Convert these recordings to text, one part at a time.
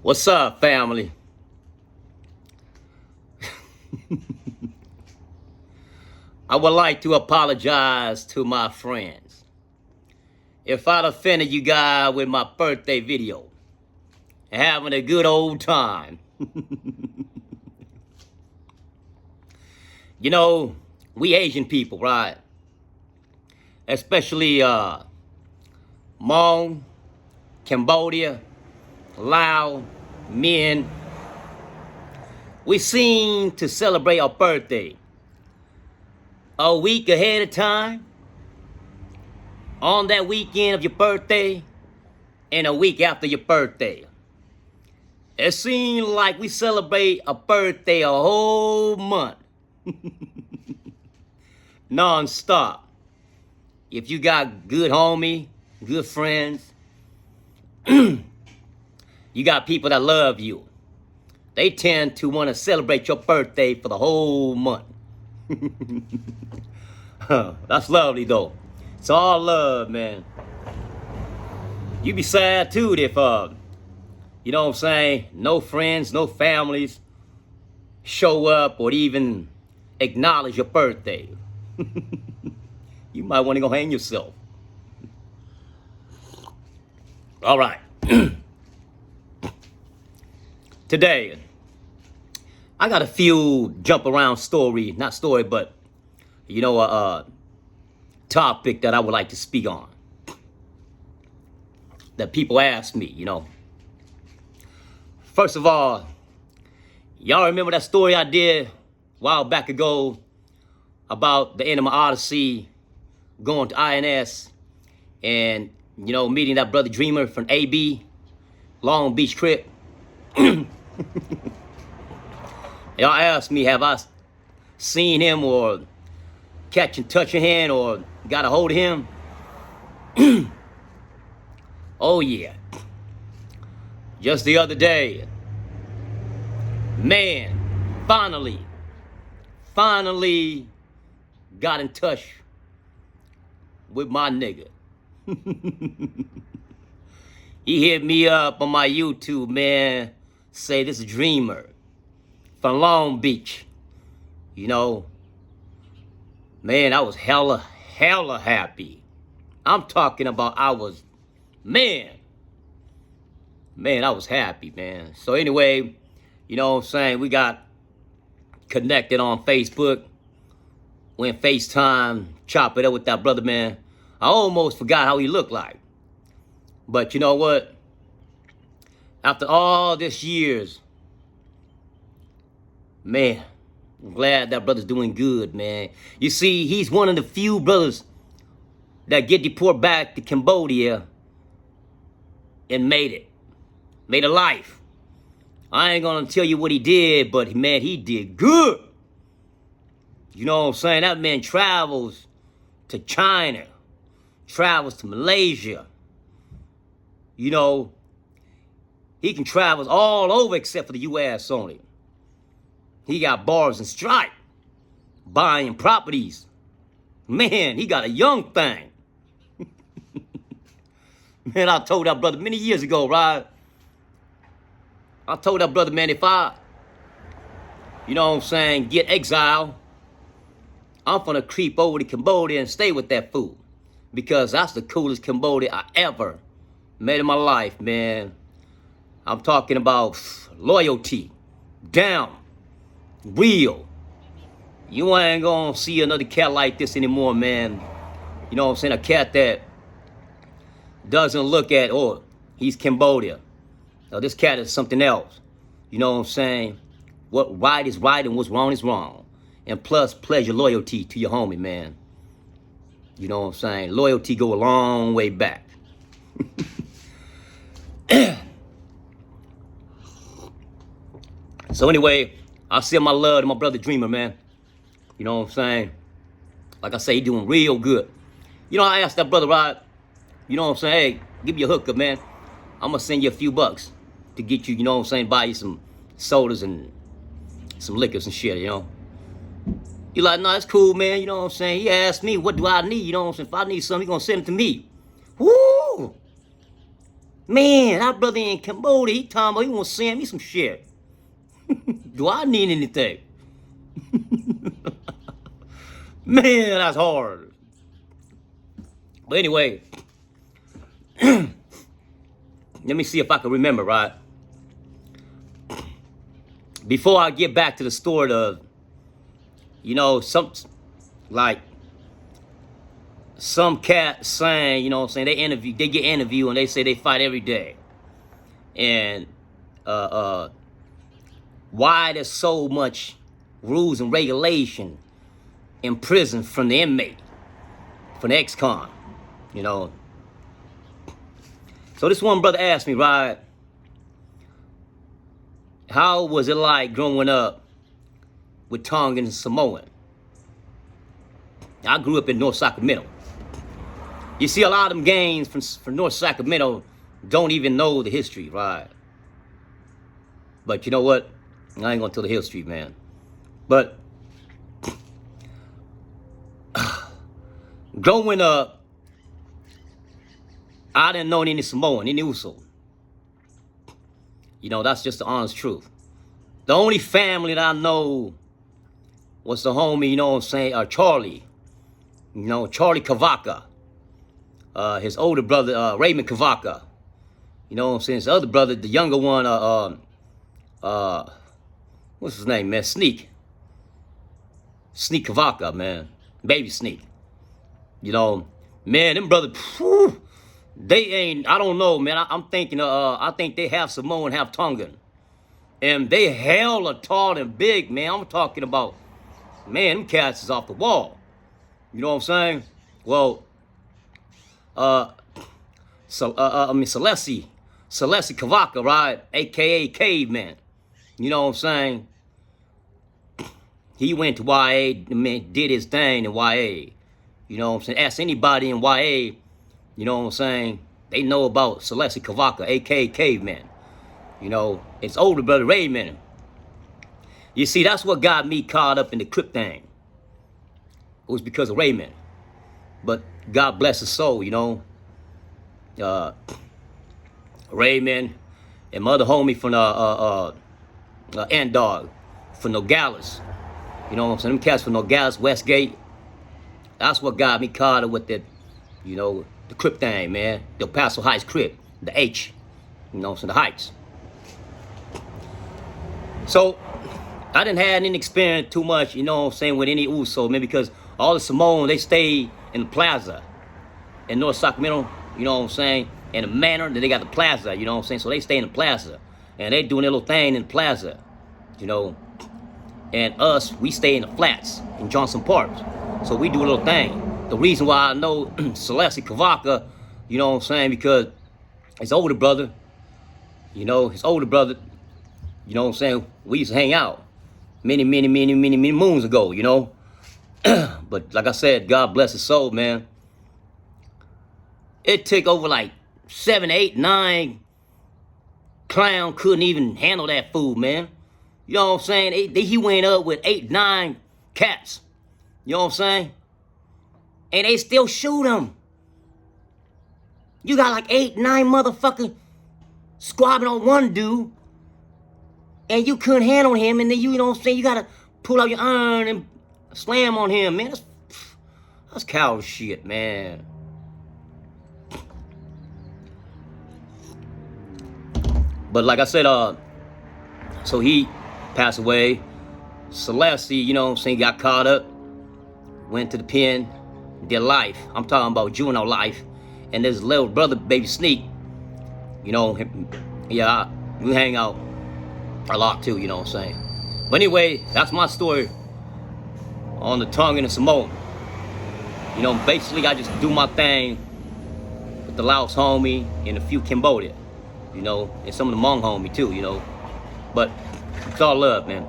What's up, family? I would like to apologize to my friends if I'd offended you guys with my birthday video. Having a good old time. You know, we Asian people, right? Especially Hmong, Cambodia, Laos, Mien. We seem to celebrate our birthday a week ahead of time, on that weekend of your birthday, and a week after your birthday. It seems like we celebrate a birthday a whole month, non-stop. If you got good homie, good friends, you got people that love you, they tend to want to celebrate your birthday for the whole month. That's lovely though. It's all love, man. You be sad too if you know what I'm saying, no friends, no families show up or even acknowledge your birthday. You might want to go hang yourself. All right. Today, I got a few jump around story, not story, but you know, a topic that I would like to speak on. That people ask me, you know. First of all, y'all remember that story I did a while back ago about the end of my Odyssey, going to INS and, you know, meeting that brother Dreamer from AB, Long Beach trip. Y'all asked me, have I seen him or catching, touching hand or got a hold of him? Oh yeah. Just the other day, man, finally got in touch with my nigga. He hit me up on my YouTube, man, say this is Dreamer from Long Beach. You know, man, I was hella happy. I'm talking about I was happy, man. So anyway, you know what I'm saying, we got connected on Facebook, went FaceTime, chop it up with that brother, man. I almost forgot how he looked like. But you know what? After all this years, man, I'm glad that brother's doing good, man. You see, he's one of the few brothers that get deported back to Cambodia and made it. Made a life. I ain't gonna tell you what he did, but man, he did good. You know what I'm saying? That man travels to China, travels to Malaysia. You know, he can travel all over except for the U.S. only. He got bars and stripes, buying properties. Man, he got a young thing. Man, I told that brother many years ago, right? I told that brother, man, if I, you know what I'm saying, get exiled, I'm gonna creep over to Cambodia and stay with that fool. Because that's the coolest Cambodia I ever met in my life, man. I'm talking about loyalty, down, real. You ain't gonna see another cat like this anymore, man. You know what I'm saying? A cat that doesn't look at, oh, he's Cambodia. No, this cat is something else. You know what I'm saying? What right is right and what's wrong is wrong. And plus, pleasure, loyalty to your homie, man. You know what I'm saying? Loyalty go a long way back. So anyway, I send my love to my brother Dreamer, man. You know what I'm saying? Like I say, he doing real good. You know, I asked that brother, Rod, you know what I'm saying? Hey, give me a hookup, man. I'm gonna send you a few bucks to get you, you know what I'm saying, buy you some sodas and some liquors and shit, you know? He like, no, it's cool, man, you know what I'm saying? He asked me, what do I need, you know what I'm saying? If I need something, he gonna send it to me. Woo! Man, our brother in Cambodia, he talking about he want to send me some shit. Do I need anything? Man, that's hard. But anyway, let me see if I can remember, right? Before I get back to the story of, some cat saying, they get interviewed and they say they fight every day. And why there's so much rules and regulation in prison from the inmate, from the ex-con, So this one brother asked me, right, how was it like growing up with Tongan and Samoan? I grew up in North Sacramento. You see, a lot of them gangs from North Sacramento don't even know the history, right? But you know what? I ain't gonna tell the history, man. But growing up, I didn't know any Samoan, any Uso. That's just the honest truth. The only family that I know was the homie, Charlie. Charlie Kavaka. His older brother, Raymond Kavaka. His other brother, the younger one, what's his name, man? Sneak Kavaka, man. Baby Sneak. Man, them brothers, they ain't, I don't know, man. I'm thinking, I think they have Samoan, have Tongan. And they hella tall and big, man. I'm talking about, man, them cats is off the wall. You know what I'm saying? Well, Celeste Kavaka, right? AKA Caveman. You know what I'm saying? He went to YA, man, did his thing in YA. You know what I'm saying? Ask anybody in YA, you know what I'm saying? They know about Celeste Kavaka, AKA Caveman. It's older brother Raymond. You see, that's what got me caught up in the Crip thing. It was because of Raymond. But God bless his soul, Raymond and my other homie from Ant Dog, from Nogales. You know what I'm saying? Them cats from Nogales, Westgate. That's what got me caught up with the Crip thing, man. The El Paso Heights Crip, the H. The Heights. So, I didn't have any experience too much, with any Uso, man, because all the Samoan, they stay in the plaza in North Sacramento, in the manor that they got the plaza, so they stay in the plaza, and they doing their little thing in the plaza, and us, we stay in the flats in Johnson Park, so we do a little thing. The reason why I know Celeste Kavaka, because his older brother, we used to hang out many moons ago, But like I said, God bless his soul, man. It took over like 7, 8, 9. Clown couldn't even handle that food, man. You know what I'm saying? He went up with 8, 9 cats. You know what I'm saying? And they still shoot him. You got like 8, 9 motherfuckers squabbling on one dude. And you couldn't handle him. And then you know what I'm saying? You got to pull out your iron and slam on him, man. That's cow shit, man. But like I said, so he passed away. Celeste, got caught up, went to the pen, did life. I'm talking about juvenile life. And this little brother, baby Sneak, we hang out a lot too, you know what I'm saying? But anyway, that's my story on the Tongan and Samoan. Basically I just do my thing with the Laos homie and a few Cambodia, and some of the Hmong homie too, But it's all love, man.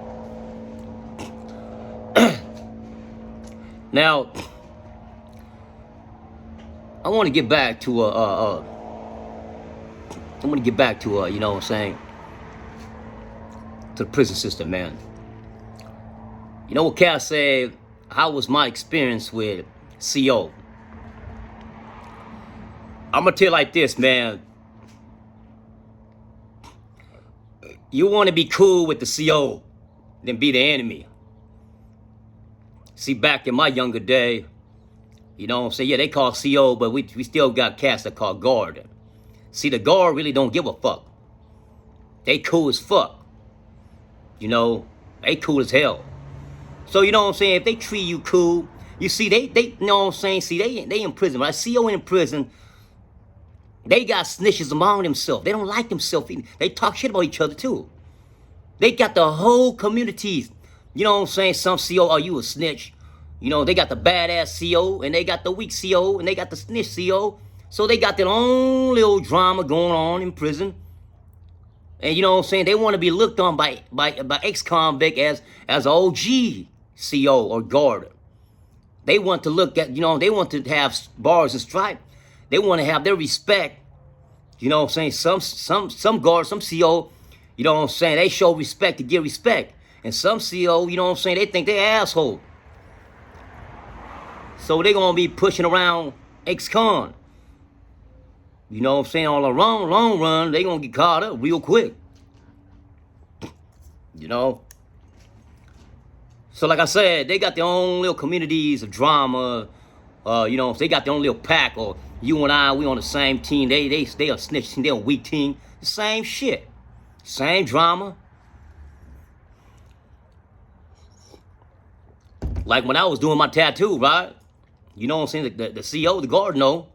Now, I want to get back to you know what I'm saying, to the prison system, man. You know what Cal said, how was my experience with CO? I'm gonna tell you like this, man. You want to be cool with the CO than be the enemy. See, back in my younger day, you know what I'm saying? Yeah, they call CO, but we still got cats that call guard. See, the guard really don't give a fuck. They cool as fuck. You know, they cool as hell. So, you know what I'm saying? If they treat you cool, you see, they you know what I'm saying? See, they in prison, right? CO in prison, they got snitches among themselves. They don't like themselves. They talk shit about each other, too. They got the whole communities. You know what I'm saying? Some CO, oh, you a snitch. You know, they got the badass CO, and they got the weak CO, and they got the snitch CO. So they got their own little drama going on in prison. And you know what I'm saying? They want to be looked on by ex-convict as an OG CO or guard. They want to look at, you know, they want to have bars and stripes. They want to have their respect. You know what I'm saying? Some guards, some CO, you know what I'm saying? They show respect to get respect. And some CO, you know what I'm saying? They think they're asshole. So they're going to be pushing around ex-con. You know what I'm saying? On the long run, they're going to get caught up real quick. You know? So like I said, they got their own little communities of drama. You know, they got their own little pack. Or you and I, we on the same team. They a snitch team. They a weak team. The same shit. Same drama. Like when I was doing my tattoo, right? You know what I'm saying? The CO, the guard, no.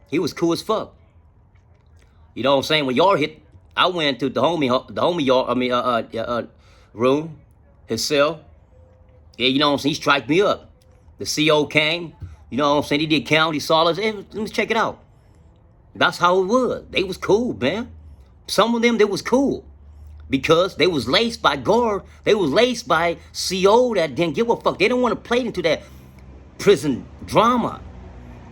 He was cool as fuck. You know what I'm saying? When y'all hit, I went to the homie yard, room, his cell. Yeah, you know what I'm saying? He striked me up. The CO came, you know what I'm saying? He did count, he saw us. Hey, let me check it out. That's how it was. They was cool, man. Some of them, they was cool. Because they was laced by guard. They was laced by CO that didn't give a fuck. They didn't want to play into that prison drama.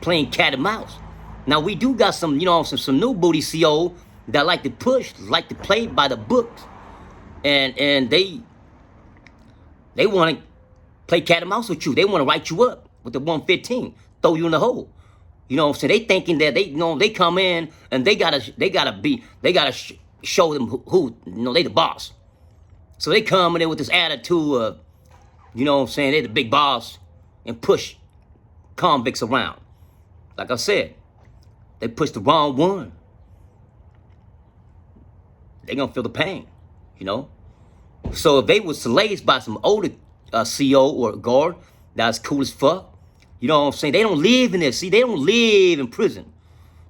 Playing cat and mouse. Now we do got some, you know, some new booty CO that like to push, like to play by the books, and they want to play cat and mouse with you. They want to write you up with the 115, throw you in the hole. You know what I'm saying? They thinking that they, you know, they come in and they gotta show them who, you know, they the boss. So they come in there with this attitude of, you know what I'm saying, they the big boss and push convicts around. Like I said, they push the wrong one. They gonna feel the pain, you know? So if they was laced by some older CO or guard that's cool as fuck, you know what I'm saying? They don't live in there. See, they don't live in prison.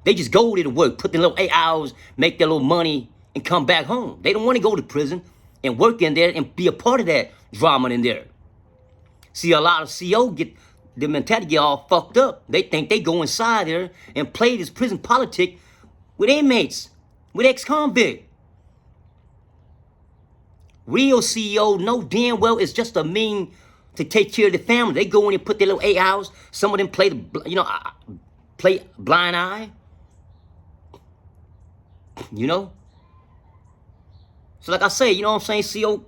They just go there to work, put their little 8 hours, make their little money, and come back home. They don't want to go to prison and work in there and be a part of that drama in there. See, a lot of CO get the mentality get all fucked up. They think they go inside there and play this prison politic with inmates, with ex-convict. Real CEO know damn well it's just a mean to take care of the family. They go in and put their little 8 hours. Some of them play the, you know, play blind eye. You know? So like I say, you know what I'm saying, CO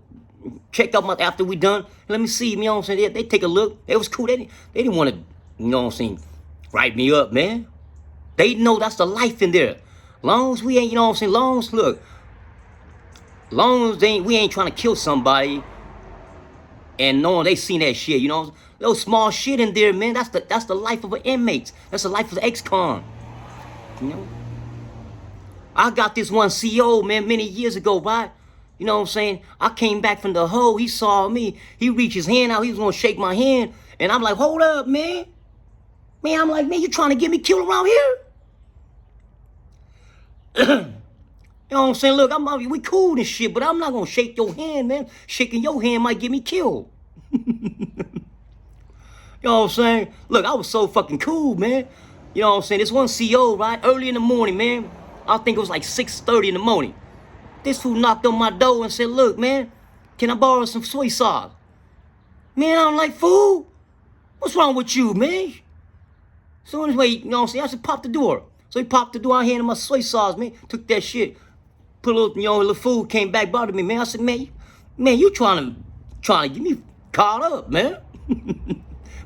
checked out after we done. Let me see, you know what I'm saying? They take a look. It was cool. They didn't want to, you know what I'm saying, write me up, man. They know that's the life in there. Long as we ain't, you know what I'm saying, long as we ain't trying to kill somebody and knowing they seen that shit, you know, little small shit in there, man. That's the life of an inmate. That's the life of the ex-con. You know? I got this one CO, man, many years ago, right? You know what I'm saying? I came back from the hole. He saw me. He reached his hand out. He was going to shake my hand. And I'm like, hold up, man. Man, I'm like, man, you trying to get me killed around here? You know what I'm saying? Look, we cool and shit, but I'm not going to shake your hand, man. Shaking your hand might get me killed. You know what I'm saying? Look, I was so fucking cool, man. You know what I'm saying? This one CO, right? Early in the morning, man. I think it was like 6:30 in the morning. This fool knocked on my door and said, look, man, can I borrow some soy sauce? Man, I'm like, fool, what's wrong with you, man? So anyway, you know what I'm saying? I said, pop the door. So he popped the door. I handed him my soy sauce, man. Took that shit. Put a little, you know, a little food, came back, bothered me, man. I said, man, you trying to get me caught up, man.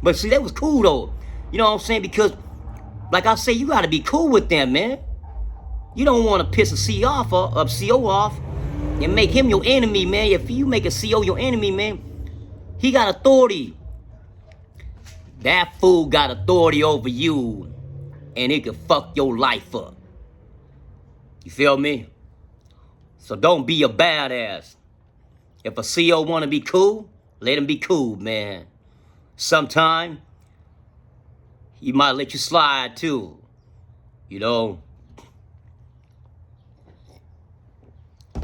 But see, that was cool, though. You know what I'm saying? Because, like I say, you got to be cool with them, man. You don't want to piss a CO off, and make him your enemy, man. If you make a CO your enemy, man, he got authority. That fool got authority over you, and he can fuck your life up. You feel me? So don't be a badass. If a CO want to be cool, let him be cool, man. Sometime, he might let you slide too. You know?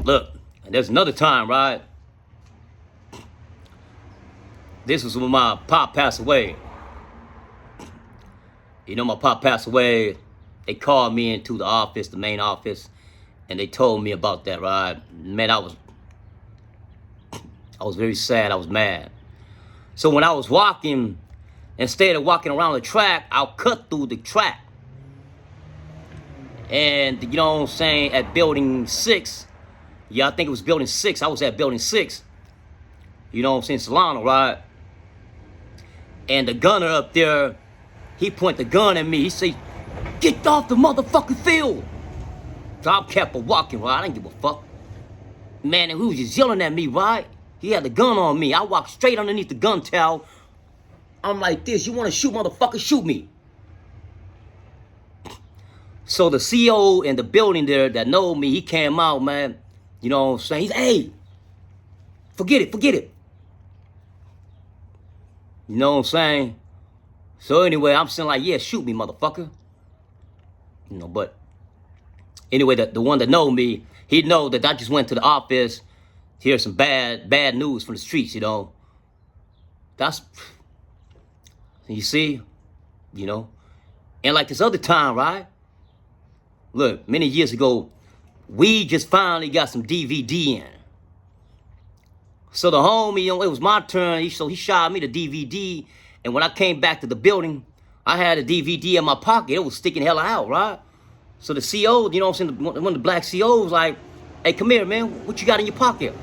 Look, and there's another time, right? This was when my pop passed away. You know, my pop passed away. They called me into the office, the main office, and they told me about that, right? Man, I was very sad. I was mad. So when I was walking, instead of walking around the track, I'll cut through the track. And, you know what I'm saying, at building 6, yeah, I think it was building 6. I was at building 6. You know what I'm saying, Solano, right? And the gunner up there, he pointed the gun at me. He said, "Get off the motherfucking field." So I kept walking, right? I didn't give a fuck. Man, and he was just yelling at me, right? He had the gun on me. I walked straight underneath the gun tower. I'm like this, "You want to shoot, motherfucker? Shoot me." So the CO in the building there that know me, he came out, man. You know what I'm saying? He's, "Hey, forget it, forget it." You know what I'm saying? So anyway, I'm saying like, "Yeah, shoot me, motherfucker." You know, but anyway, the one that know me, he know that I just went to the office to hear some bad news from the streets, you know. That's, you see, you know. And like this other time, right? Look, many years ago, we just finally got some DVD in. So the homie, you know, it was my turn. So he shot me the DVD. And when I came back to the building, I had a DVD in my pocket. It was sticking hella out, right? So the CO, you know what I'm saying, one of the black COs was like, "Hey, come here, man. What you got in your pocket?"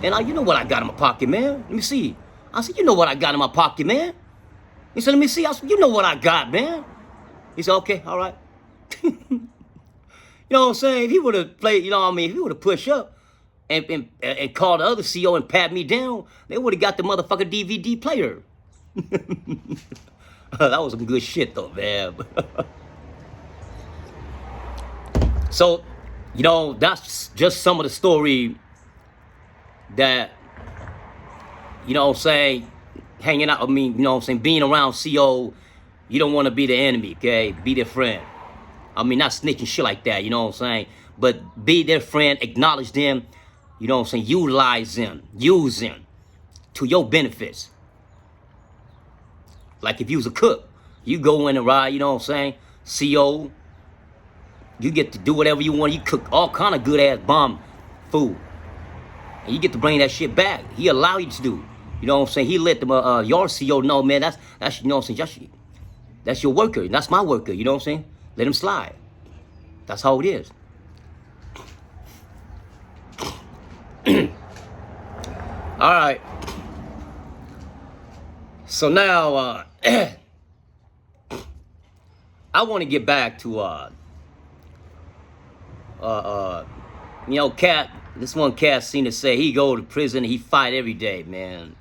And you know what I got in my pocket, man. Let me see. I said, "You know what I got in my pocket, man." He said, "Let me see." I said, "You know what I got, man." He said, "Okay, all right." You know what I'm saying? If he would have played, you know what I mean, if he would have pushed up and called the other CO and pat me down, they would have got the motherfucking DVD player. That was some good shit though, man. So, you know, that's just some of the story that, you know what I'm saying, hanging out, I mean, you know what I'm saying, being around CO, you don't want to be the enemy, okay? Be their friend. I mean, not snitching shit like that, you know what I'm saying? But be their friend, acknowledge them, you know what I'm saying, utilize them, use them to your benefits. Like if you was a cook, you go in and ride, you know what I'm saying, CO, you get to do whatever you want. You cook all kind of good ass bomb food. And you get to bring that shit back. He allow you to do. You know what I'm saying? He let the your CO know, man, that's you know what I'm saying, that's your worker. That's my worker, you know what I'm saying? Let him slide. That's how it is. All right. So now I want to get back to you know, cat. This one cat seen to say he go to prison and he fight every day, man.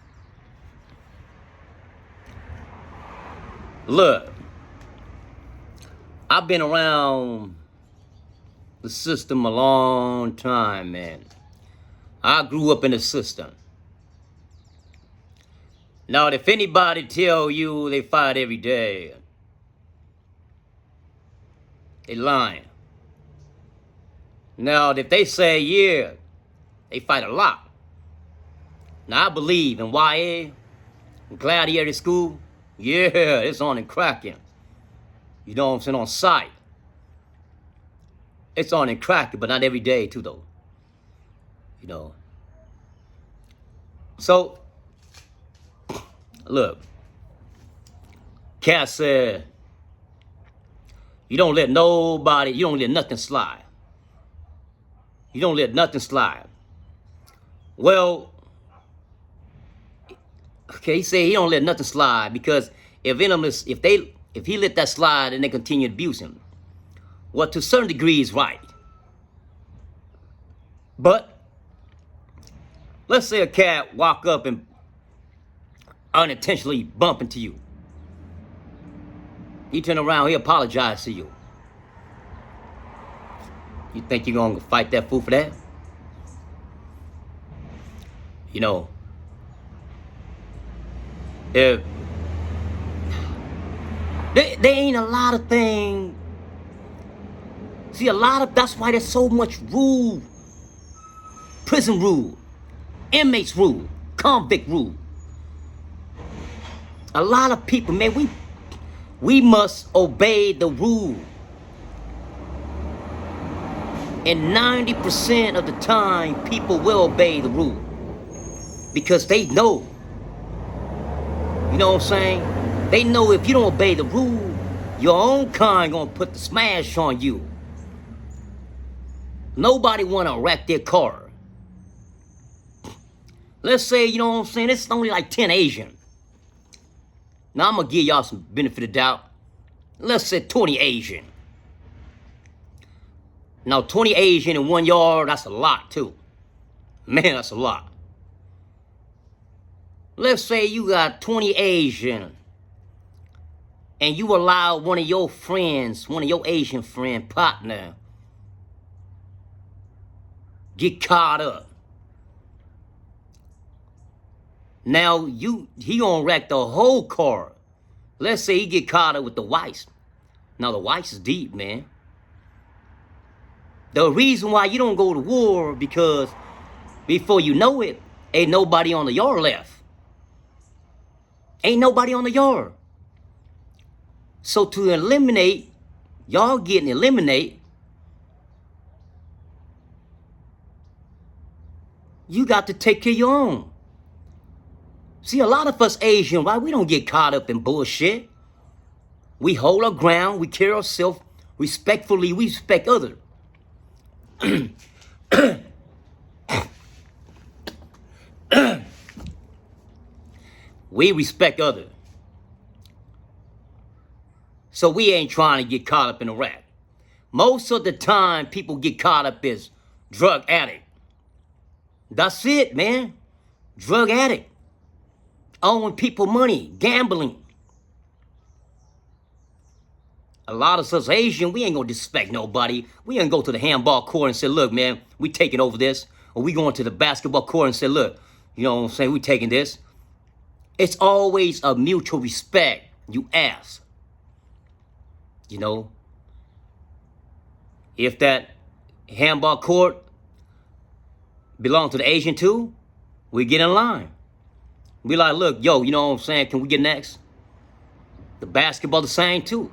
Look, I've been around the system a long time, man. I grew up in the system. Now, if anybody tell you they fight every day, they lying. Now, if they say, yeah, they fight a lot. Now, I believe in YA, in Gladiator School, yeah, it's on and cracking. You know what I'm saying, on site. It's on and cracking, but not every day, too, though. You know. So, look, Cat said, you don't let nobody, you don't let nothing slide. You don't let nothing slide. Well, okay, he said he don't let nothing slide because if he let that slide and they continue to abuse him, well, to a certain degree is right. But Let's say a cat walk up and unintentionally bump into you. He turn around, he apologize to you. You think you're gonna fight that fool for that? You know, if there ain't a lot of things. See, that's why there's so much rule. Prison rule, inmates rule, convict rule. A lot of people, man, we must obey the rule. And 90% of the time, people will obey the rule. Because they know. You know what I'm saying? They know if you don't obey the rule, your own kind gonna put the smash on you. Nobody wanna wreck their car. Let's say, you know what I'm saying, it's only like 10 Asian. Now I'm gonna give y'all some benefit of doubt. Let's say 20 Asian. Now 20 Asian in 1 yard, that's a lot too. Man, that's a lot. Let's say you got 20 Asian and you allow one of your friends, one of your Asian friend partner, get caught up. Now he gonna wreck the whole car. Let's say he get caught up with the whites. Now the whites is deep, man. The reason why you don't go to war because before you know it, ain't nobody on the yard left. Ain't nobody on the yard. So to eliminate, y'all getting eliminated, you got to take care of your own. See, a lot of us Asian, right? We don't get caught up in bullshit. We hold our ground. We carry ourselves respectfully. We respect others. We respect others. So we ain't trying to get caught up in a rat. Most of the time, people get caught up as drug addict. That's it, man. Drug addict. Owing people money, gambling. A lot of us Asian, we ain't gonna disrespect nobody. We ain't go to the handball court and say, look, man, we taking over this. Or we going to the basketball court and say, look, you know what I'm saying, we taking this. It's always a mutual respect. You ask. You know, if that handball court belong to the Asian too, we get in line. We like, look, yo, you know what I'm saying? Can we get next? The basketball the same too.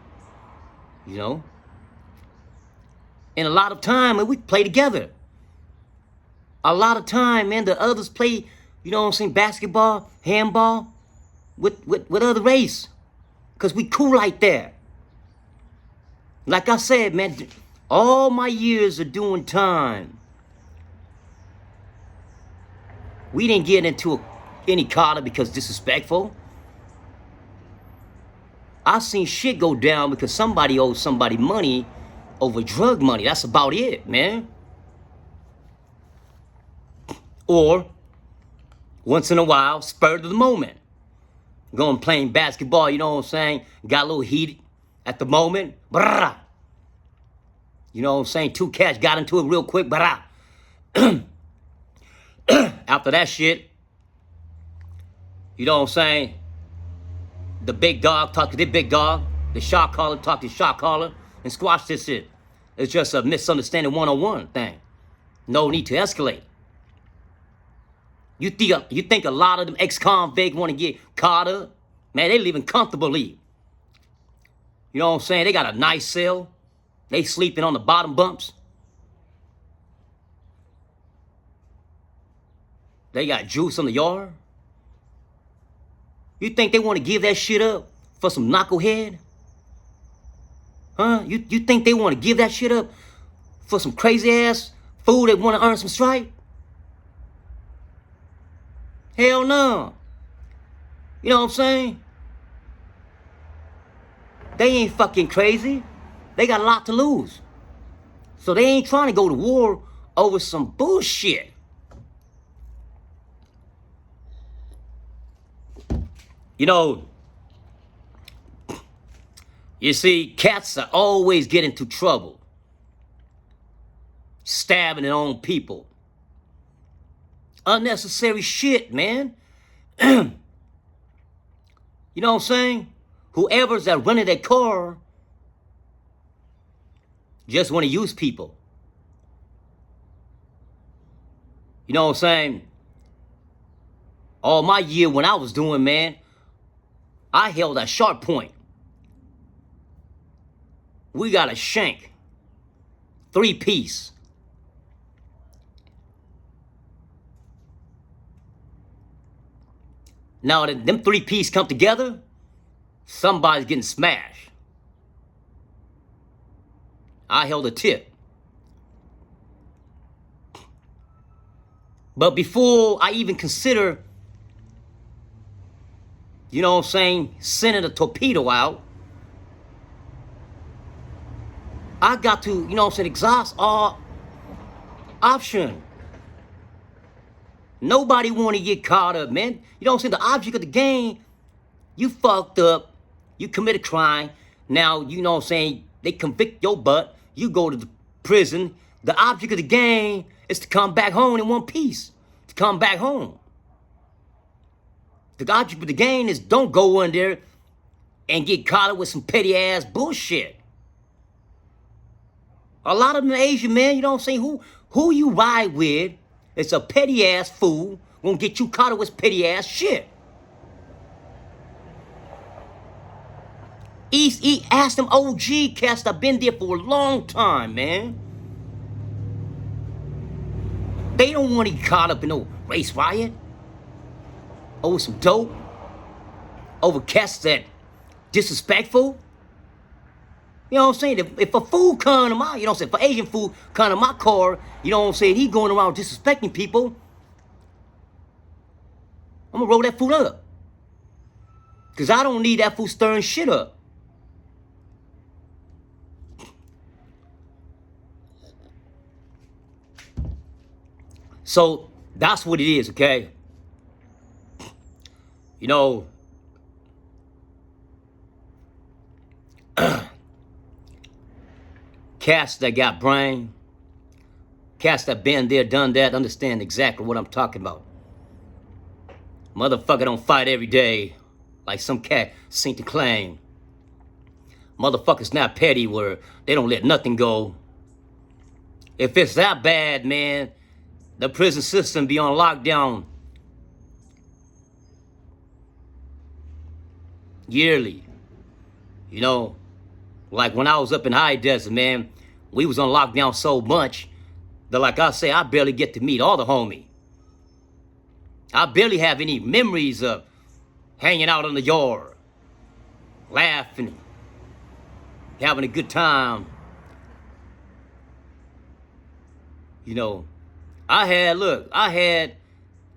You know? And a lot of time, man, we play together. A lot of time, man, the others play, you know what I'm saying, basketball, handball with other race. Because we cool like that. Like I said, man, all my years of doing time, we didn't get into any collar because disrespectful. I seen shit go down because somebody owed somebody money over drug money. That's about it, man. Or, once in a while, spur of the moment. Going playing basketball, you know what I'm saying? Got a little heated at the moment. Brah. You know what I'm saying? Two cats got into it real quick. Brah. After that shit, you know what I'm saying? The big dog talk to the big dog. The shot caller talk to the shot caller and squash this shit. It's just a misunderstanding one-on-one thing. No need to escalate. You think a lot of them ex-convict want to get caught up? Man, they living comfortably. You know what I'm saying? They got a nice cell. They sleeping on the bottom bumps. They got juice on the yard. You think they want to give that shit up for some knucklehead? Huh? You think they want to give that shit up for some crazy ass fool that want to earn some stripe? Hell no. You know what I'm saying? They ain't fucking crazy. They got a lot to lose. So they ain't trying to go to war over some bullshit. You know, you see, cats are always get into trouble. Stabbing their own people. Unnecessary shit, man. You know what I'm saying? Whoever's that running that car just want to use people. You know what I'm saying? All my year when I was doing, man, I held a sharp point. We got a shank. 3-piece. Now that them 3-piece come together, somebody's getting smashed. I held a tip. But before I even consider, you know what I'm saying, sending a torpedo out, I got to, you know what I'm saying, exhaust all option. Nobody want to get caught up, man. You know what I'm saying? The object of the game, you fucked up, you commit a crime. Now, you know what I'm saying, they convict your butt, you go to the prison. The object of the game is to come back home in one piece. To come back home. The object of the game is don't go in there and get caught up with some petty ass bullshit. A lot of them Asian men, you know what I'm saying, who you ride with, it's a petty ass fool gonna get you caught up with petty ass shit. Ask them OG cats that been there for a long time, man. They don't want to get caught up in no race riot over some dope, over cats that disrespectful. You know what I'm saying? If a fool come to my, you know what I'm saying, if an Asian fool come to my car, you know what I'm saying, he going around disrespecting people, I'm gonna roll that fool up. Because I don't need that fool stirring shit up. So that's what it is, okay? You know, cats that got brain, cats that been there, done that, understand exactly what I'm talking about. Motherfucker don't fight every day like some cat seem to claim. Motherfuckers not petty where they don't let nothing go. If it's that bad, man, the prison system be on lockdown yearly. You know, like when I was up in High Desert, man, we was on lockdown so much that, like I say, I barely get to meet all the homie. I barely have any memories of hanging out in the yard, laughing, having a good time. You know, I had,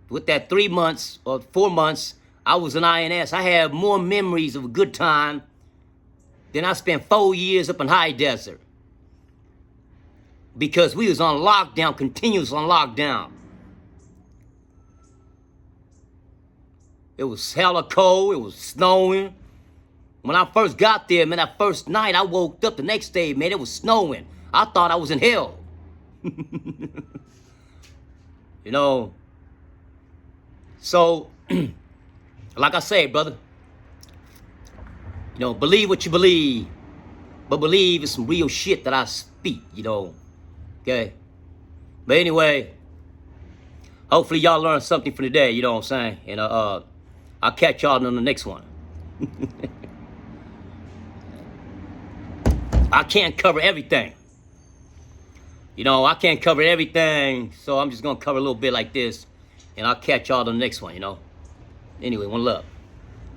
with that 3 months or 4 months, I was in INS. I had more memories of a good time than I spent 4 years up in High Desert. Because we was on lockdown, continuous on lockdown. It was hella cold, it was snowing. When I first got there, man, that first night, I woke up the next day, man, it was snowing. I thought I was in hell. You know, so, like I say, brother, you know, believe what you believe, but believe it's some real shit that I speak, you know, okay? But anyway, hopefully y'all learned something from today, you know what I'm saying? And I'll catch y'all on the next one. I can't cover everything. You know, I can't cover everything, so I'm just going to cover a little bit like this, and I'll catch y'all on the next one, you know? Anyway, one love.